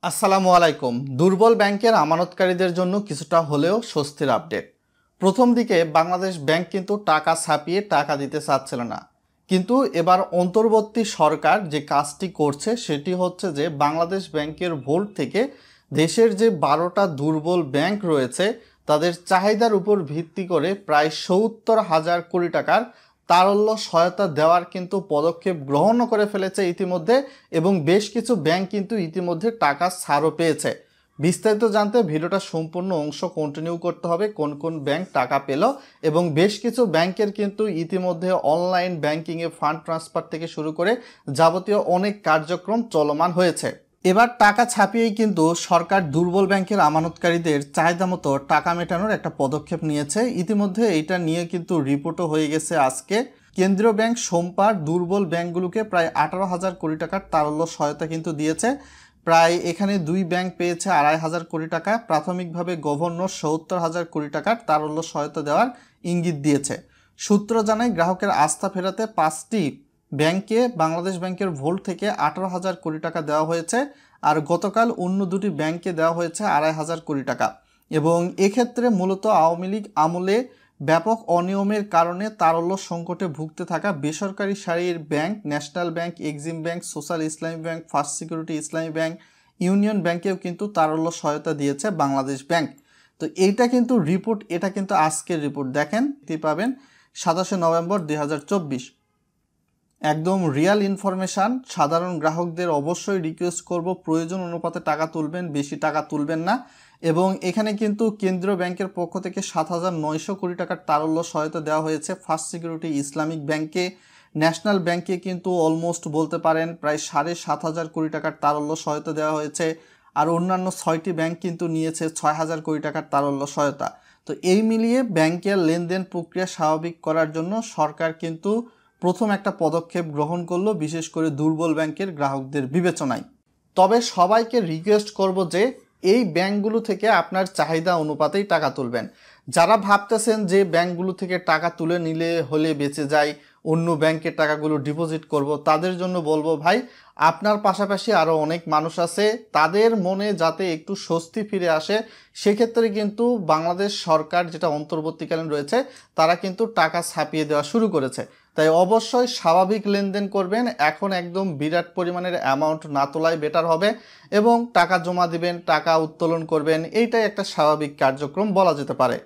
আসসালামু আলাইকুম। দুর্বল ব্যাংকের আমানতকারীদের জন্য কিছুটা হলেও স্বস্তির আপডেট। প্রথম দিকে বাংলাদেশ ব্যাংক কিন্তু টাকা ছাপিয়ে টাকা দিতে চাচ্ছিল না, কিন্তু এবার অন্তর্বর্তী সরকার যে কাজটি করছে সেটি হচ্ছে যে বাংলাদেশ ব্যাংকের ভোল্ট থেকে দেশের যে 12টা দুর্বল ব্যাংক রয়েছে তাদের চাহিদার উপর ভিত্তি করে প্রায় ৭০,০০০ কোটি টাকার তারল্য সহায়তা দেওয়ার কিন্তু পদক্ষেপ গ্রহণ করে ফেলেছে ইতিমধ্যে, এবং বেশ কিছু ব্যাংক কিন্তু ইতিমধ্যে টাকা ছাড়ও পেয়েছে। বিস্তারিত জানতে ভিডিওটা সম্পূর্ণ অংশ কন্টিনিউ করতে হবে, কোন কোন ব্যাংক টাকা পেল, এবং বেশ কিছু ব্যাংকের কিন্তু ইতিমধ্যে অনলাইন ব্যাংকিংয়ে ফান্ড ট্রান্সফার থেকে শুরু করে যাবতীয় অনেক কার্যক্রম চলমান হয়েছে। এবার টাকা ছাপিয়েই কিন্তু সরকার দুর্বল ব্যাংকের আমানতকারীদের চাহিদা মতো টাকা মেটানোর একটা পদক্ষেপ নিয়েছে। ইতিমধ্যে এটা নিয়ে কিন্তু রিপোর্টও হয়ে গেছে আজকে। কেন্দ্রীয় ব্যাংক সোমবার দুর্বল ব্যাংকগুলোকে প্রায় 18,000 কোটি টাকার তারল্য সহায়তা কিন্তু দিয়েছে। প্রায় এখানে দুই ব্যাংক পেয়েছে 2,500 কোটি টাকা। প্রাথমিকভাবে গভর্নর 70,000 কোটি টাকার তারল্য সহায়তা দেওয়ার ইঙ্গিত দিয়েছে। সূত্র জানায় গ্রাহকের আস্থা ফেরাতে 5টি ব্যাংকে বাংলাদেশ ব্যাংকের ভোল্ট থেকে 18,000 কোটি টাকা দেওয়া হয়েছে, আর গতকাল অন্য দুটি ব্যাংকে দেওয়া হয়েছে 2,500 কোটি টাকা। এবং এক্ষেত্রে মূলত আওয়ামী লীগ আমলে ব্যাপক অনিয়মের কারণে তারল্য সংকটে ভুগতে থাকা বেসরকারি সারির bank national bank, Exim bank, social ইসলামী ব্যাংক, ফার্স্ট সিকিউরিটি ইসলামী ব্যাংক, ইউনিয়ন ব্যাংকেও কিন্তু তারল্য সহায়তা দিয়েছে বাংলাদেশ ব্যাংক। তো এইটা কিন্তু রিপোর্ট, এটা কিন্তু আজকের রিপোর্ট, দেখেন পাবেন 27 নভেম্বর 2024। একদম রিয়াল ইনফরমেশান। সাধারণ গ্রাহকদের অবশ্যই রিকোয়েস্ট করব প্রয়োজন অনুপাতে টাকা তুলবেন, বেশি টাকা তুলবেন না। এবং এখানে কিন্তু কেন্দ্রীয় ব্যাংকের পক্ষ থেকে 7,900 কোটি টাকার তারল্য সহায়তা দেওয়া হয়েছে ফার্স্ট সিকিউরিটি ইসলামিক ব্যাংকে। ন্যাশনাল ব্যাংকে কিন্তু অলমোস্ট বলতে পারেন প্রায় 7,500 কোটি টাকার তারল্য সহায়তা দেওয়া হয়েছে। আর অন্যান্য 6টি ব্যাংক কিন্তু নিয়েছে 6,000 কোটি টাকার তারল্য সহায়তা। তো এই মিলিয়ে ব্যাংকের লেনদেন প্রক্রিয়া স্বাভাবিক করার জন্য সরকার কিন্তু প্রথম একটা পদক্ষেপ গ্রহণ করলো, বিশেষ করে দুর্বল ব্যাংকের গ্রাহকদের বিবেচনায়। তবে সবাইকে রিকোয়েস্ট করব যে এই ব্যাংকগুলো থেকে আপনার চাহিদা অনুপাতেই টাকা তুলবেন। যারা ভাবতেছেন যে ব্যাংকগুলো থেকে টাকা তুলে নিলে হলে বেঁচে যায়, অন্য ব্যাংকের টাকাগুলো ডিপোজিট করব, তাদের জন্য বলবো ভাই, আপনার পাশাপাশি আরও অনেক মানুষ আছে, তাদের মনে যাতে একটু স্বস্তি ফিরে আসে সেক্ষেত্রে কিন্তু বাংলাদেশ সরকার যেটা অন্তর্বর্তীকালীন রয়েছে তারা কিন্তু টাকা ছাপিয়ে দেওয়া শুরু করেছে। তাই অবশ্যই স্বাভাবিক লেনদেন করবেন। এখন একদম বিরাট পরিমাণের অ্যামাউন্ট না তোলাই বেটার হবে, এবং টাকা জমা দিবেন, টাকা উত্তোলন করবেন, এইটাই একটা স্বাভাবিক কার্যক্রম বলা যেতে পারে।